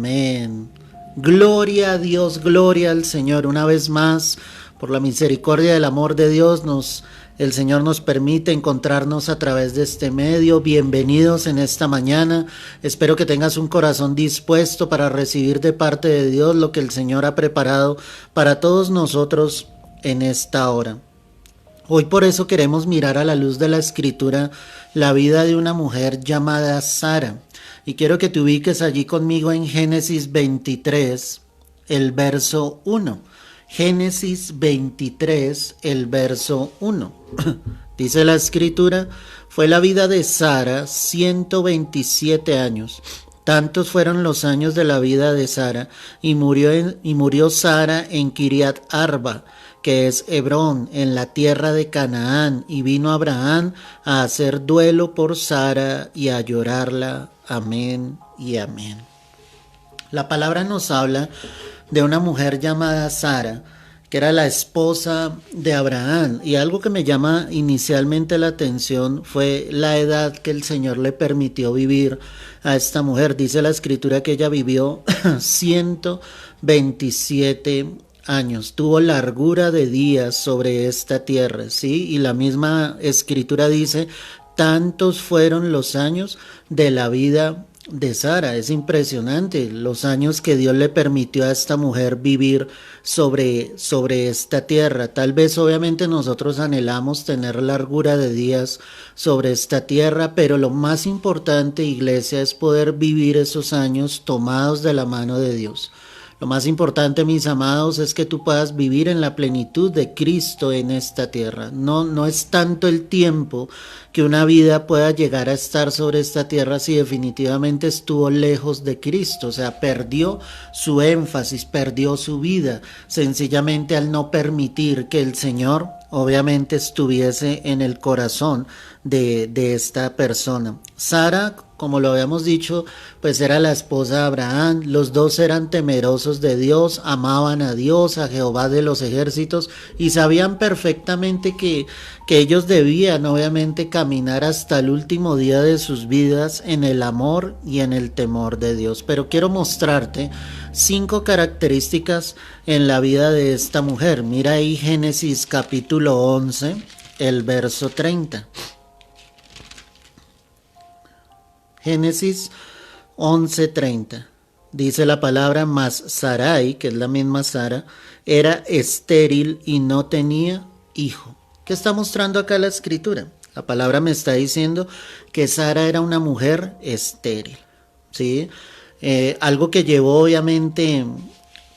Amén. Gloria a Dios, gloria al Señor. Una vez más, por la misericordia del amor de Dios, el Señor nos permite encontrarnos a través de este medio. Bienvenidos en esta mañana. Espero que tengas un corazón dispuesto para recibir de parte de Dios lo que el Señor ha preparado para todos nosotros en esta hora. Hoy por eso queremos mirar a la luz de la Escritura la vida de una mujer llamada Sara. Y quiero que te ubiques allí conmigo en Génesis 23, el verso 1. Génesis 23, el verso 1. Dice la Escritura: fue la vida de Sara 127 años. Tantos fueron los años de la vida de Sara, y murió Sara en Kiriat Arba, que es Hebrón, en la tierra de Canaán, y vino Abraham a hacer duelo por Sara y a llorarla. Amén y amén. La palabra nos habla de una mujer llamada Sara, que era la esposa de Abraham, y algo que me llama inicialmente la atención fue la edad que el Señor le permitió vivir a esta mujer. Dice la Escritura que ella vivió 127 años, tuvo largura de días sobre esta tierra, ¿sí? Y la misma Escritura dice: tantos fueron los años de la vida de Sara. Es impresionante los años que Dios le permitió a esta mujer vivir sobre esta tierra. Tal vez obviamente nosotros anhelamos tener largura de días sobre esta tierra, pero lo más importante, iglesia, es poder vivir esos años tomados de la mano de Dios. Lo más importante, mis amados, es que tú puedas vivir en la plenitud de Cristo en esta tierra. No es tanto el tiempo que una vida pueda llegar a estar sobre esta tierra si definitivamente estuvo lejos de Cristo. O sea, perdió su énfasis, perdió su vida, sencillamente al no permitir que el Señor obviamente estuviese en el corazón de esta persona. Sara, como lo habíamos dicho, pues era la esposa de Abraham. Los dos eran temerosos de Dios, amaban a Dios, a Jehová de los ejércitos, y sabían perfectamente que ellos debían obviamente caminar hasta el último día de sus vidas en el amor y en el temor de Dios. Pero quiero mostrarte 5 características en la vida de esta mujer. Mira ahí Génesis capítulo 11, el verso 30. Génesis 11:30. Dice la palabra: mas Sarai, que es la misma Sara, era estéril y no tenía hijo. ¿Qué está mostrando acá la Escritura? La palabra me está diciendo que Sara era una mujer estéril, ¿sí? Algo que llevó obviamente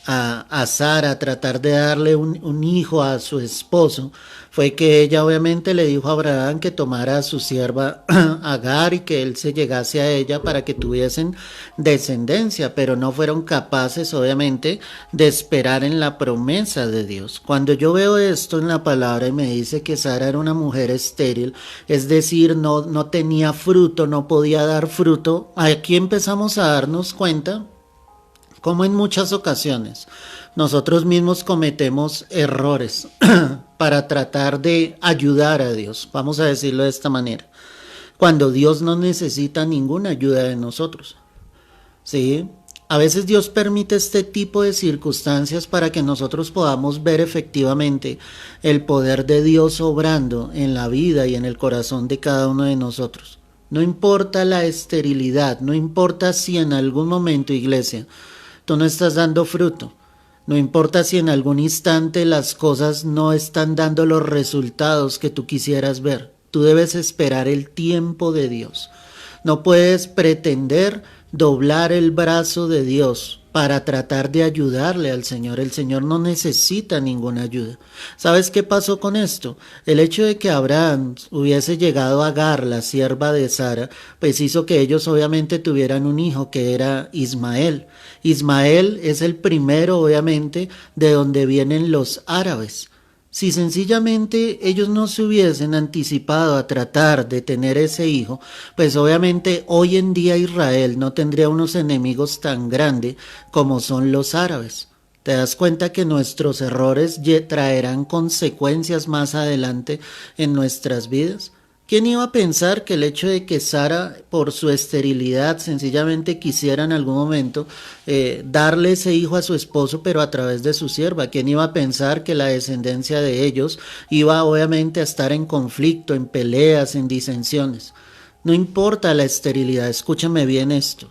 a Sara a tratar de darle un hijo a su esposo fue que ella obviamente le dijo a Abraham que tomara a su sierva Agar y que él se llegase a ella para que tuviesen descendencia, pero no fueron capaces obviamente de esperar en la promesa de Dios. Cuando yo veo esto en la palabra y me dice que Sara era una mujer estéril, es decir, no tenía fruto, no podía dar fruto, aquí empezamos a darnos cuenta como en muchas ocasiones nosotros mismos cometemos errores para tratar de ayudar a Dios, vamos a decirlo de esta manera, cuando Dios no necesita ninguna ayuda de nosotros, ¿sí? A veces Dios permite este tipo de circunstancias para que nosotros podamos ver efectivamente el poder de Dios obrando en la vida y en el corazón de cada uno de nosotros. No importa la esterilidad, no importa si en algún momento, iglesia, tú no estás dando fruto. No importa si en algún instante las cosas no están dando los resultados que tú quisieras ver. Tú debes esperar el tiempo de Dios. No puedes pretender doblar el brazo de Dios para tratar de ayudarle al Señor. El Señor no necesita ninguna ayuda. ¿Sabes qué pasó con esto? El hecho de que Abraham hubiese llegado a Agar, la sierva de Sara, pues hizo que ellos obviamente tuvieran un hijo que era Ismael. Ismael es el primero obviamente de donde vienen los árabes. Si sencillamente ellos no se hubiesen anticipado a tratar de tener ese hijo, pues obviamente hoy en día Israel no tendría unos enemigos tan grandes como son los árabes. ¿Te das cuenta que nuestros errores traerán consecuencias más adelante en nuestras vidas? ¿Quién iba a pensar que el hecho de que Sara, por su esterilidad, sencillamente quisiera en algún momento darle ese hijo a su esposo, pero a través de su sierva? ¿Quién iba a pensar que la descendencia de ellos iba obviamente a estar en conflicto, en peleas, en disensiones? No importa la esterilidad, escúchame bien esto.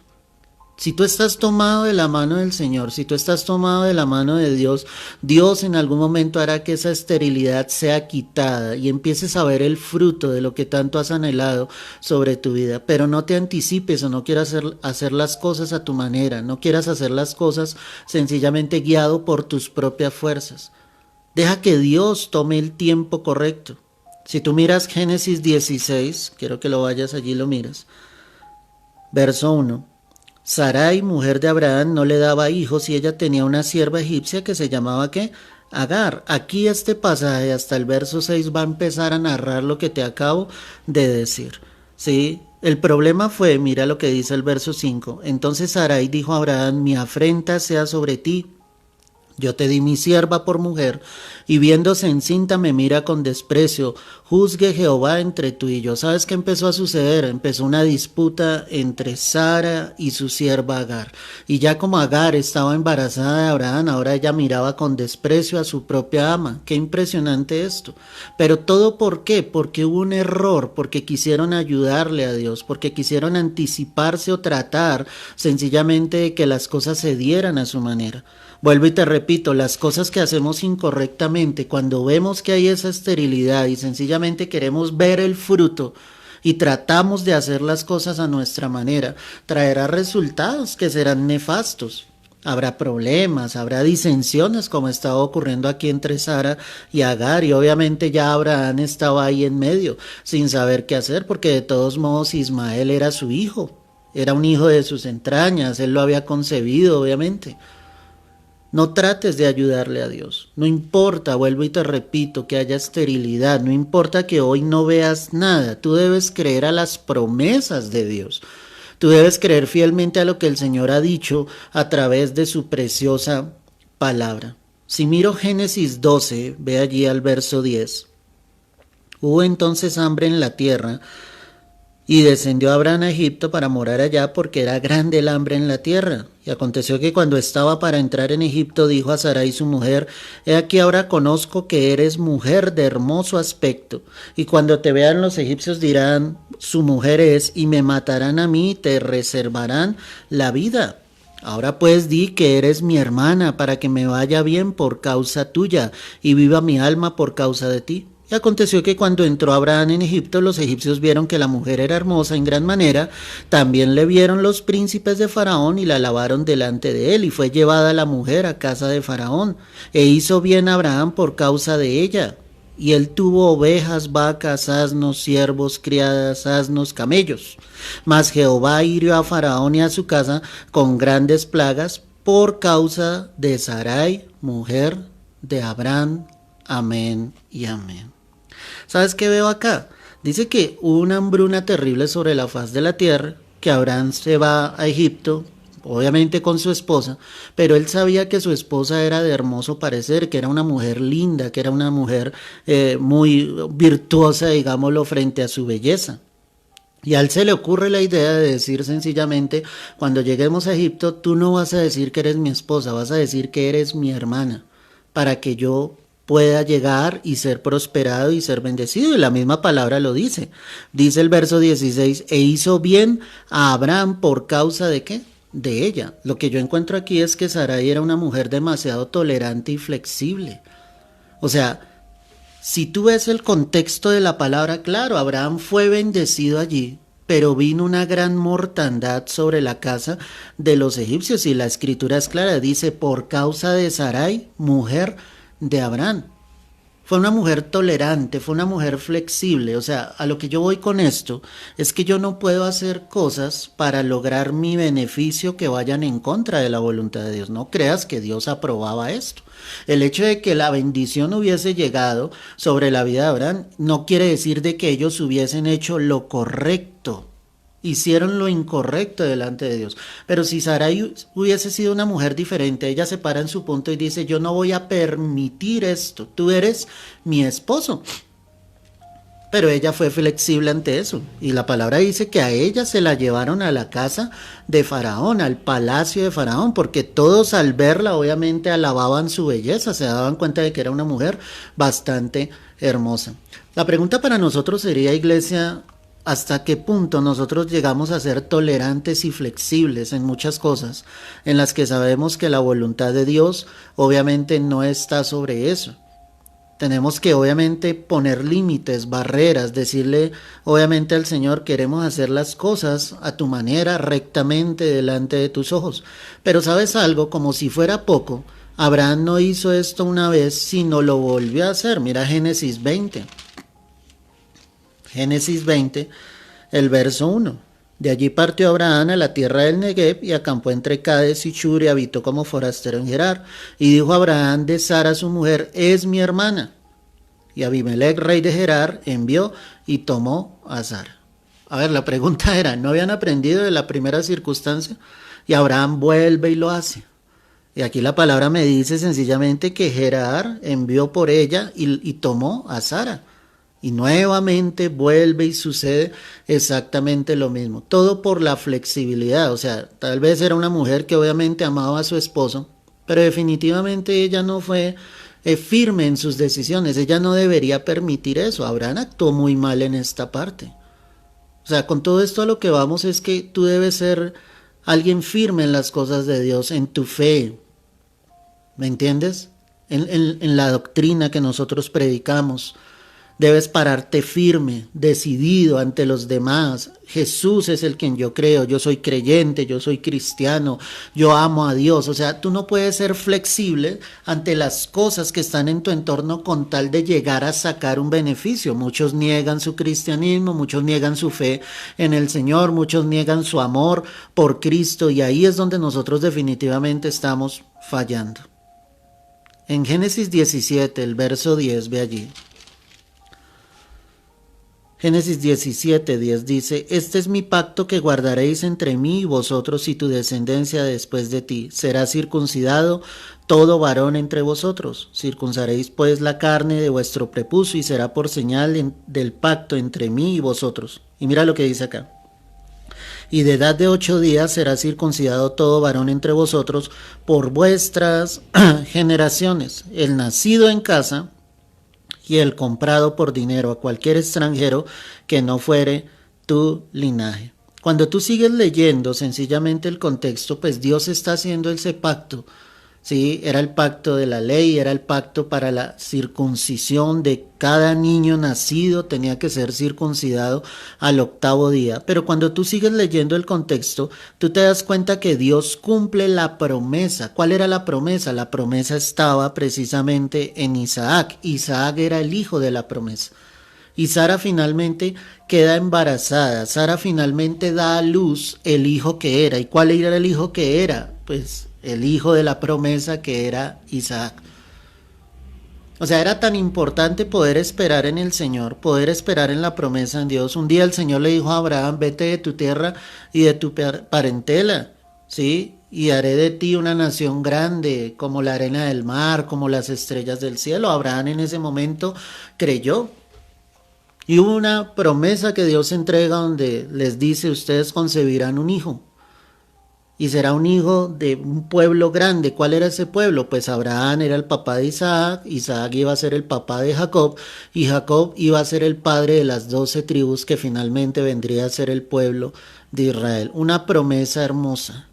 Si tú estás tomado de la mano del Señor, si tú estás tomado de la mano de Dios, Dios en algún momento hará que esa esterilidad sea quitada y empieces a ver el fruto de lo que tanto has anhelado sobre tu vida. Pero no te anticipes o no quieras hacer las cosas a tu manera, no quieras hacer las cosas sencillamente guiado por tus propias fuerzas. Deja que Dios tome el tiempo correcto. Si tú miras Génesis 16, quiero que lo vayas allí y lo miras. Verso 1. Sarai, mujer de Abraham, no le daba hijos y ella tenía una sierva egipcia que se llamaba ¿qué? Agar. Aquí este pasaje hasta el verso 6 va a empezar a narrar lo que te acabo de decir. ¿Sí? El problema fue, mira lo que dice el verso 5. Entonces Sarai dijo a Abraham, mi afrenta sea sobre ti. Yo te di mi sierva por mujer, y viéndose encinta me mira con desprecio. Juzgue Jehová entre tú y yo. ¿Sabes qué empezó a suceder? Empezó una disputa entre Sara y su sierva Agar. Y ya como Agar estaba embarazada de Abraham, ahora ella miraba con desprecio a su propia ama. Qué impresionante esto. Pero todo ¿por qué? Porque hubo un error, porque quisieron ayudarle a Dios, porque quisieron anticiparse o tratar sencillamente de que las cosas se dieran a su manera. Vuelvo y te repito, las cosas que hacemos incorrectamente, cuando vemos que hay esa esterilidad y sencillamente queremos ver el fruto y tratamos de hacer las cosas a nuestra manera, traerá resultados que serán nefastos. Habrá problemas, habrá disensiones como estaba ocurriendo aquí entre Sara y Agar, y obviamente ya Abraham estaba ahí en medio sin saber qué hacer, porque de todos modos Ismael era su hijo, era un hijo de sus entrañas, él lo había concebido obviamente. No trates de ayudarle a Dios. No importa, vuelvo y te repito, que haya esterilidad. No importa que hoy no veas nada. Tú debes creer a las promesas de Dios. Tú debes creer fielmente a lo que el Señor ha dicho a través de su preciosa palabra. Si miro Génesis 12, ve allí al verso 10. Hubo entonces hambre en la tierra, y descendió Abraham a Egipto para morar allá, porque era grande el hambre en la tierra. Y aconteció que cuando estaba para entrar en Egipto, dijo a Sarai su mujer, he aquí ahora conozco que eres mujer de hermoso aspecto, y cuando te vean los egipcios dirán, su mujer es, y me matarán a mí, y te reservarán la vida. Ahora pues di que eres mi hermana, para que me vaya bien por causa tuya, y viva mi alma por causa de ti. Y aconteció que cuando entró Abraham en Egipto, los egipcios vieron que la mujer era hermosa en gran manera, también le vieron los príncipes de Faraón y la alabaron delante de él, y fue llevada la mujer a casa de Faraón, e hizo bien Abraham por causa de ella. Y él tuvo ovejas, vacas, asnos, siervos, criadas, asnos, camellos. Mas Jehová hirió a Faraón y a su casa con grandes plagas por causa de Sarai, mujer de Abraham. Amén y amén. ¿Sabes qué veo acá? Dice que hubo una hambruna terrible sobre la faz de la tierra, que Abraham se va a Egipto, obviamente con su esposa, pero él sabía que su esposa era de hermoso parecer, que era una mujer linda, que era una mujer muy virtuosa, digámoslo, frente a su belleza. Y a él se le ocurre la idea de decir sencillamente, cuando lleguemos a Egipto, tú no vas a decir que eres mi esposa, vas a decir que eres mi hermana, para que yo pueda llegar y ser prosperado y ser bendecido. Y la misma palabra lo dice. Dice el verso 16, e hizo bien a Abraham por causa de ¿qué? De ella. Lo que yo encuentro aquí es que Sarai era una mujer demasiado tolerante y flexible. O sea, si tú ves el contexto de la palabra, claro, Abraham fue bendecido allí, pero vino una gran mortandad sobre la casa de los egipcios, y la escritura es clara, dice, por causa de Sarai, mujer de Abraham. Fue una mujer tolerante, fue una mujer flexible. O sea, a lo que yo voy con esto es que yo no puedo hacer cosas para lograr mi beneficio que vayan en contra de la voluntad de Dios. No creas que Dios aprobaba esto. El hecho de que la bendición hubiese llegado sobre la vida de Abraham no quiere decir de que ellos hubiesen hecho lo correcto. Hicieron lo incorrecto delante de Dios. Pero si Sarai hubiese sido una mujer diferente, ella se para en su punto y dice, yo no voy a permitir esto, tú eres mi esposo. Pero ella fue flexible ante eso. Y la palabra dice que a ella se la llevaron a la casa de Faraón, al palacio de Faraón, porque todos al verla obviamente alababan su belleza, se daban cuenta de que era una mujer bastante hermosa. La pregunta para nosotros sería, iglesia, ¿hasta qué punto nosotros llegamos a ser tolerantes y flexibles en muchas cosas en las que sabemos que la voluntad de Dios obviamente no está sobre eso? Tenemos que obviamente poner límites, barreras, decirle obviamente al Señor, queremos hacer las cosas a tu manera, rectamente delante de tus ojos. Pero sabes algo, como si fuera poco, Abraham no hizo esto una vez, sino lo volvió a hacer. Mira Génesis 20. Génesis 20, el verso 1. De allí partió Abraham a la tierra del Negev y acampó entre Cades y Shur y habitó como forastero en Gerar. Y dijo Abraham de Sara su mujer, es mi hermana. Y Abimelech, rey de Gerar, envió y tomó a Sara. A ver, la pregunta era, ¿no habían aprendido de la primera circunstancia? Y Abraham vuelve y lo hace. Y aquí la palabra me dice sencillamente que Gerar envió por ella y tomó a Sara. Y nuevamente vuelve y sucede exactamente lo mismo. Todo por la flexibilidad. O sea, tal vez era una mujer que obviamente amaba a su esposo, pero definitivamente ella no fue firme en sus decisiones. Ella no debería permitir eso. Abraham actuó muy mal en esta parte. O sea, con todo esto a lo que vamos es que tú debes ser alguien firme en las cosas de Dios, en tu fe. ¿Me entiendes? En la doctrina que nosotros predicamos. Debes pararte firme, decidido ante los demás. Jesús es el quien yo creo, yo soy creyente, yo soy cristiano, yo amo a Dios. O sea, tú no puedes ser flexible ante las cosas que están en tu entorno con tal de llegar a sacar un beneficio. Muchos niegan su cristianismo, muchos niegan su fe en el Señor, muchos niegan su amor por Cristo y ahí es donde nosotros definitivamente estamos fallando. En Génesis 17, el verso 10, ve allí. Génesis 17:10 dice, este es mi pacto que guardaréis entre mí y vosotros y tu descendencia después de ti. Será circuncidado todo varón entre vosotros. Circuncidaréis pues la carne de vuestro prepucio y será por señal del pacto entre mí y vosotros. Y mira lo que dice acá. Y de edad de 8 días será circuncidado todo varón entre vosotros por vuestras generaciones. El nacido en casa y el comprado por dinero a cualquier extranjero que no fuere tu linaje. Cuando tú sigues leyendo sencillamente el contexto, pues Dios está haciendo ese pacto, ¿sí? Era el pacto de la ley, era el pacto para la circuncisión de cada niño nacido, tenía que ser circuncidado al 8º día. Pero cuando tú sigues leyendo el contexto, tú te das cuenta que Dios cumple la promesa. ¿Cuál era la promesa? La promesa estaba precisamente en Isaac. Isaac era el hijo de la promesa. Y Sara finalmente queda embarazada. Sara finalmente da a luz el hijo que era. ¿Y cuál era el hijo que era? Pues el hijo de la promesa que era Isaac. O sea, era tan importante poder esperar en el Señor, poder esperar en la promesa en Dios. Un día el Señor le dijo a Abraham, vete de tu tierra y de tu parentela, ¿sí? Y haré de ti una nación grande, como la arena del mar, como las estrellas del cielo. Abraham en ese momento creyó. Y hubo una promesa que Dios entrega donde les dice, ustedes concebirán un hijo. Y será un hijo de un pueblo grande. ¿Cuál era ese pueblo? Pues Abraham era el papá de Isaac, Isaac iba a ser el papá de Jacob, y Jacob iba a ser el padre de las 12 tribus que finalmente vendría a ser el pueblo de Israel. Una promesa hermosa.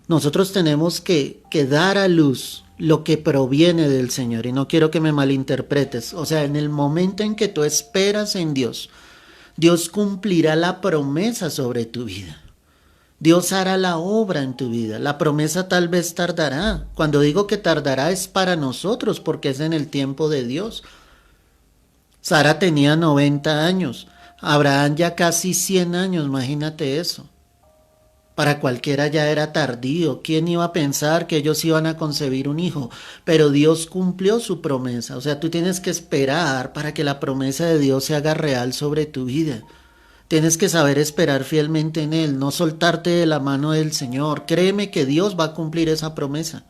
Nosotros tenemos que dar a luz lo que proviene del Señor, y no quiero que me malinterpretes. O sea, en el momento en que tú esperas en Dios, Dios cumplirá la promesa sobre tu vida. Dios hará la obra en tu vida. La promesa tal vez tardará. Cuando digo que tardará es para nosotros porque es en el tiempo de Dios. Sara tenía 90 años. Abraham ya casi 100 años, imagínate eso. Para cualquiera ya era tardío. ¿Quién iba a pensar que ellos iban a concebir un hijo? Pero Dios cumplió su promesa. O sea, tú tienes que esperar para que la promesa de Dios se haga real sobre tu vida. Tienes que saber esperar fielmente en Él, no soltarte de la mano del Señor. Créeme que Dios va a cumplir esa promesa.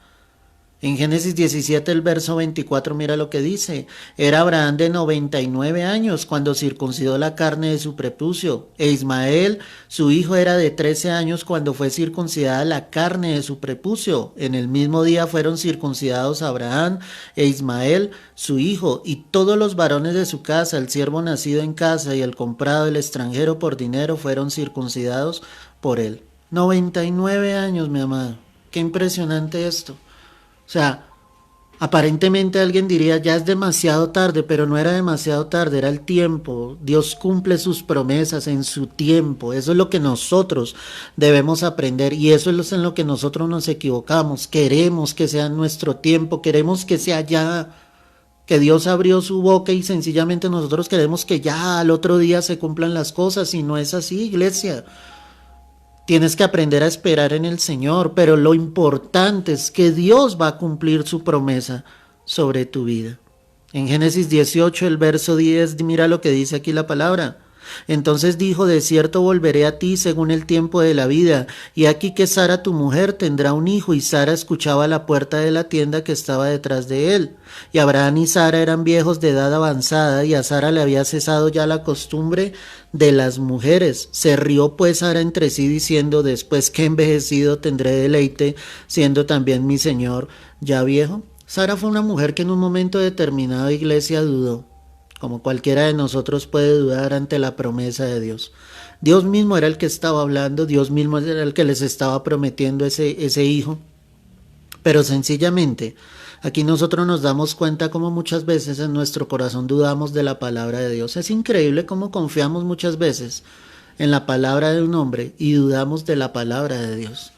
En Génesis 17, el verso 24, mira lo que dice. Era Abraham de 99 años cuando circuncidó la carne de su prepucio. E Ismael, su hijo, era de 13 años cuando fue circuncidada la carne de su prepucio. En el mismo día fueron circuncidados Abraham e Ismael, su hijo, y todos los varones de su casa, el siervo nacido en casa y el comprado, el extranjero por dinero, fueron circuncidados por él. 99 años, mi amado. Qué impresionante esto. O sea, aparentemente alguien diría, ya es demasiado tarde, pero no era demasiado tarde, era el tiempo. Dios cumple sus promesas en su tiempo. Eso es lo que nosotros debemos aprender y eso es en lo que nosotros nos equivocamos. Queremos que sea nuestro tiempo, queremos que sea ya, que Dios abrió su boca y sencillamente nosotros queremos que ya al otro día se cumplan las cosas y no es así, iglesia. Tienes que aprender a esperar en el Señor, pero lo importante es que Dios va a cumplir su promesa sobre tu vida. En Génesis 18, el verso 10, mira lo que dice aquí la palabra. Entonces dijo, de cierto volveré a ti según el tiempo de la vida, y aquí que Sara tu mujer tendrá un hijo, y Sara escuchaba a la puerta de la tienda que estaba detrás de él. Y Abraham y Sara eran viejos de edad avanzada, y a Sara le había cesado ya la costumbre de las mujeres. Se rió pues Sara entre sí diciendo, después que he envejecido tendré deleite, siendo también mi señor ya viejo. Sara fue una mujer que en un momento determinado, iglesia, dudó, como cualquiera de nosotros puede dudar ante la promesa de Dios. Dios mismo era el que estaba hablando, Dios mismo era el que les estaba prometiendo ese hijo, pero sencillamente aquí nosotros nos damos cuenta cómo muchas veces en nuestro corazón dudamos de la palabra de Dios. Es increíble cómo confiamos muchas veces en la palabra de un hombre y dudamos de la palabra de Dios.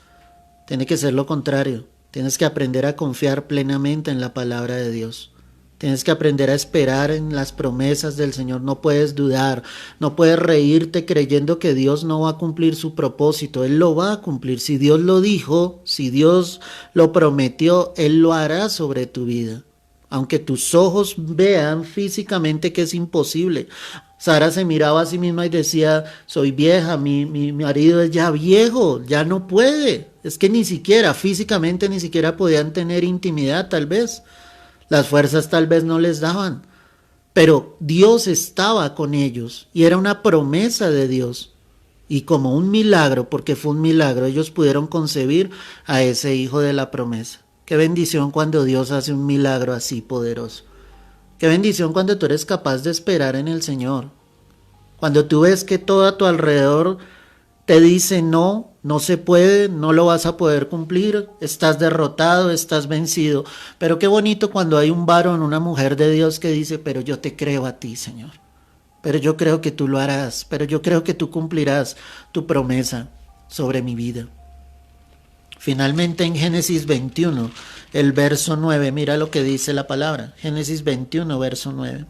Tiene que ser lo contrario. Tienes que aprender a confiar plenamente en la palabra de Dios. Tienes que aprender a esperar en las promesas del Señor. No puedes dudar, no puedes reírte creyendo que Dios no va a cumplir su propósito. Él lo va a cumplir. Si Dios lo dijo, si Dios lo prometió, Él lo hará sobre tu vida. Aunque tus ojos vean físicamente que es imposible. Sara se miraba a sí misma y decía, soy vieja, mi marido es ya viejo, ya no puede. Es que ni siquiera, físicamente ni siquiera podían tener intimidad tal vez. Las fuerzas tal vez no les daban, pero Dios estaba con ellos y era una promesa de Dios. Y como un milagro, porque fue un milagro, ellos pudieron concebir a ese hijo de la promesa. Qué bendición cuando Dios hace un milagro así poderoso. Qué bendición cuando tú eres capaz de esperar en el Señor. Cuando tú ves que todo a tu alrededor te dice no, no se puede, no lo vas a poder cumplir, estás derrotado, estás vencido. Pero qué bonito cuando hay un varón, una mujer de Dios que dice, pero yo te creo a ti, Señor. Pero yo creo que tú lo harás, pero yo creo que tú cumplirás tu promesa sobre mi vida. Finalmente en Génesis 21, el verso 9, mira lo que dice la palabra. Génesis 21, verso 9.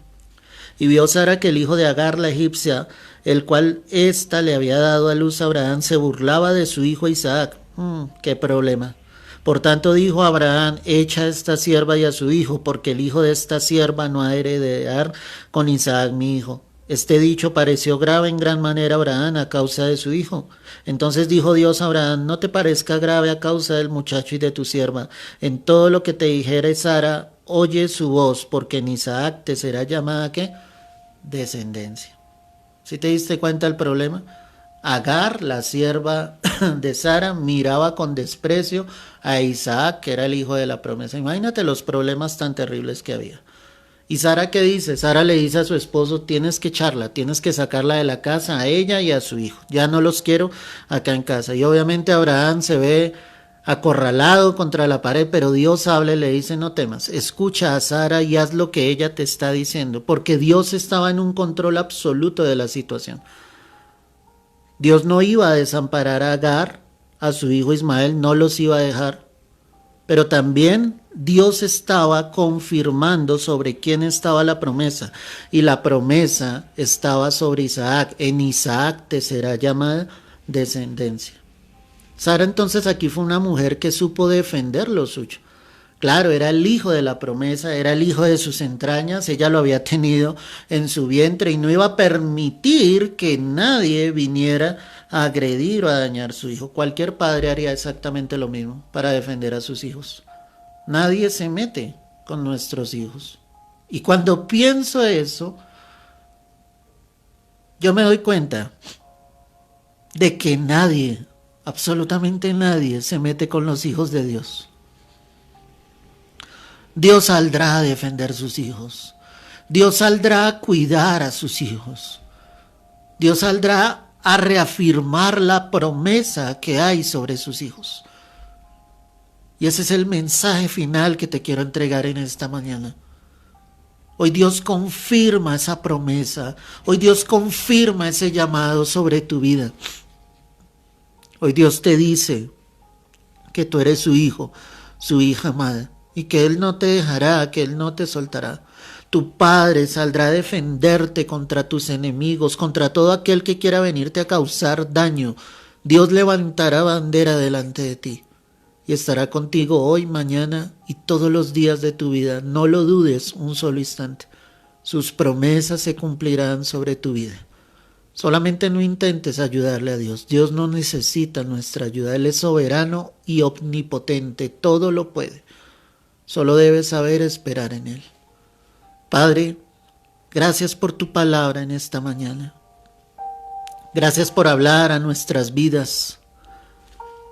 Y vio Sara que el hijo de Agar, la egipcia, el cual ésta le había dado a luz a Abraham, se burlaba de su hijo Isaac. Qué problema. Por tanto dijo a Abraham, echa a esta sierva y a su hijo, porque el hijo de esta sierva no ha de heredar con Isaac mi hijo. Este dicho pareció grave en gran manera a Abraham a causa de su hijo. Entonces dijo Dios a Abraham, no te parezca grave a causa del muchacho y de tu sierva. En todo lo que te dijere Sara, oye su voz, porque en Isaac te será llamada, ¿qué? Descendencia. ¿Sí te diste cuenta del problema? Agar, la sierva de Sara, miraba con desprecio a Isaac, que era el hijo de la promesa. Imagínate los problemas tan terribles que había. ¿Y Sara qué dice? Sara le dice a su esposo, tienes que echarla, tienes que sacarla de la casa, a ella y a su hijo. Ya no los quiero acá en casa. Y obviamente Abraham se ve acorralado contra la pared, pero Dios habla y le dice, no temas, escucha a Sara y haz lo que ella te está diciendo, porque Dios estaba en un control absoluto de la situación. Dios no iba a desamparar a Agar, a su hijo Ismael, no los iba a dejar, pero también Dios estaba confirmando sobre quién estaba la promesa, y la promesa estaba sobre Isaac. En Isaac te será llamada descendencia. Sara entonces aquí fue una mujer que supo defender lo suyo. Claro, era el hijo de la promesa, era el hijo de sus entrañas, ella lo había tenido en su vientre y no iba a permitir que nadie viniera a agredir o a dañar a su hijo. Cualquier padre haría exactamente lo mismo para defender a sus hijos. Nadie se mete con nuestros hijos. Y cuando pienso eso, yo me doy cuenta de que nadie, absolutamente nadie, se mete con los hijos de Dios. Dios saldrá a defender sus hijos. Dios saldrá a cuidar a sus hijos. Dios saldrá a reafirmar la promesa que hay sobre sus hijos. Y ese es el mensaje final que te quiero entregar en esta mañana. Hoy Dios confirma esa promesa. Hoy Dios confirma ese llamado sobre tu vida. Hoy Dios te dice que tú eres su hijo, su hija amada, y que Él no te dejará, que Él no te soltará. Tu Padre saldrá a defenderte contra tus enemigos, contra todo aquel que quiera venirte a causar daño. Dios levantará bandera delante de ti y estará contigo hoy, mañana y todos los días de tu vida. No lo dudes un solo instante. Sus promesas se cumplirán sobre tu vida. Solamente no intentes ayudarle a Dios. Dios no necesita nuestra ayuda. Él es soberano y omnipotente. Todo lo puede. Solo debes saber esperar en Él. Padre, gracias por tu palabra en esta mañana. Gracias por hablar a nuestras vidas.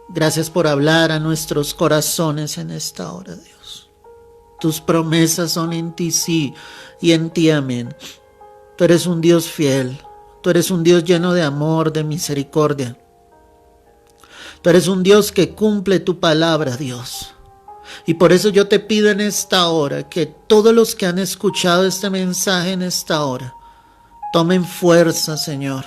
Gracias por hablar a nuestros corazones en esta hora, Dios. Tus promesas son en ti sí y en ti amén. Tú eres un Dios fiel. Tú eres un Dios lleno de amor, de misericordia. Tú eres un Dios que cumple tu palabra, Dios. Y por eso yo te pido en esta hora que todos los que han escuchado este mensaje en esta hora tomen fuerza, Señor.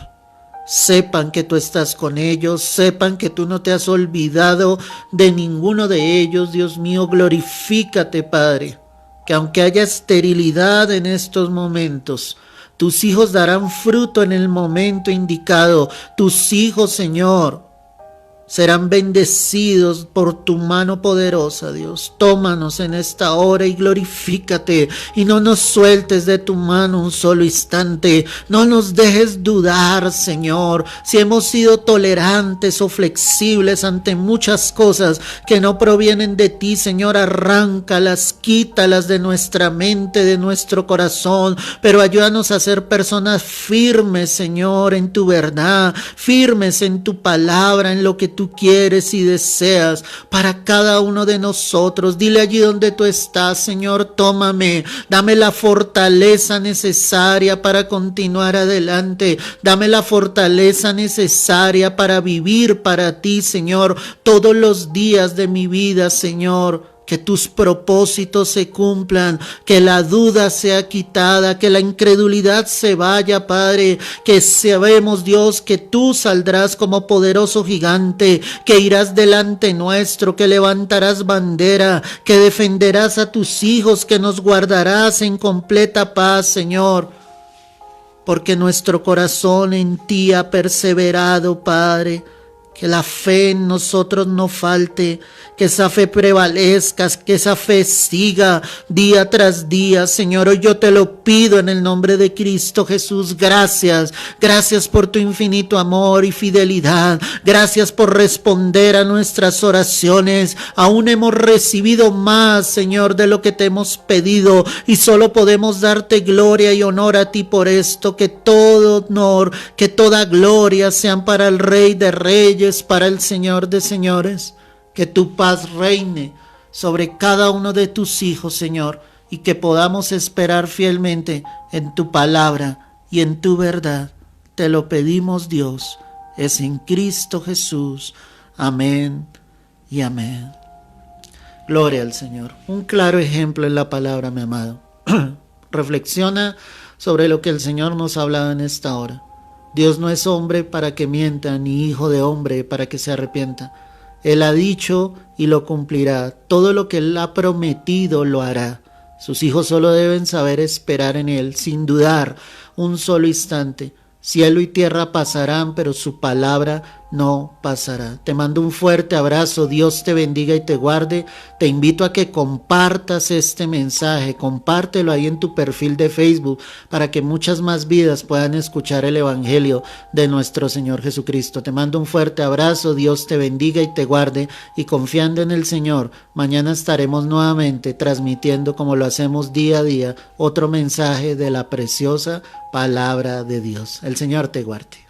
Sepan que tú estás con ellos, sepan que tú no te has olvidado de ninguno de ellos. Dios mío, glorifícate, Padre, que aunque haya esterilidad en estos momentos, tus hijos darán fruto en el momento indicado. Tus hijos, Señor, serán bendecidos por tu mano poderosa, Dios. Tómanos en esta hora y glorifícate y no nos sueltes de tu mano un solo instante. No nos dejes dudar, Señor, si hemos sido tolerantes o flexibles ante muchas cosas que no provienen de ti, Señor. Arráncalas, quítalas de nuestra mente, de nuestro corazón, pero ayúdanos a ser personas firmes, Señor, en tu verdad, firmes en tu palabra, en lo que tú quieres y deseas para cada uno de nosotros. Dile allí donde tú estás, Señor, tómame, dame la fortaleza necesaria para continuar adelante, dame la fortaleza necesaria para vivir para ti, Señor, todos los días de mi vida, Señor. Que tus propósitos se cumplan, que la duda sea quitada, que la incredulidad se vaya, Padre, que sabemos, Dios, que tú saldrás como poderoso gigante, que irás delante nuestro, que levantarás bandera, que defenderás a tus hijos, que nos guardarás en completa paz, Señor. Porque nuestro corazón en ti ha perseverado, Padre. Que la fe en nosotros no falte, que esa fe prevalezca, que esa fe siga día tras día. Señor, hoy yo te lo pido en el nombre de Cristo Jesús. Gracias, gracias por tu infinito amor y fidelidad. Gracias por responder a nuestras oraciones. Aún hemos recibido más, Señor, de lo que te hemos pedido y solo podemos darte gloria y honor a ti por esto. Que todo honor, que toda gloria sean para el Rey de Reyes, para el Señor de señores. Que tu paz reine sobre cada uno de tus hijos, Señor, y que podamos esperar fielmente en tu palabra y en tu verdad. Te lo pedimos, Dios, es en Cristo Jesús. Amén y amén. Gloria al Señor. Un claro ejemplo en la palabra, mi amado. Reflexiona sobre lo que el Señor nos ha hablado en esta hora. Dios no es hombre para que mienta, ni hijo de hombre para que se arrepienta. Él ha dicho y lo cumplirá. Todo lo que Él ha prometido lo hará. Sus hijos solo deben saber esperar en Él, sin dudar un solo instante. Cielo y tierra pasarán, pero su palabra no pasará. Te mando un fuerte abrazo, Dios te bendiga y te guarde. Te invito a que compartas este mensaje, compártelo ahí en tu perfil de Facebook para que muchas más vidas puedan escuchar el Evangelio de nuestro Señor Jesucristo. Te mando un fuerte abrazo, Dios te bendiga y te guarde, y confiando en el Señor, mañana estaremos nuevamente transmitiendo, como lo hacemos día a día, otro mensaje de la preciosa palabra de Dios. El Señor te guarde.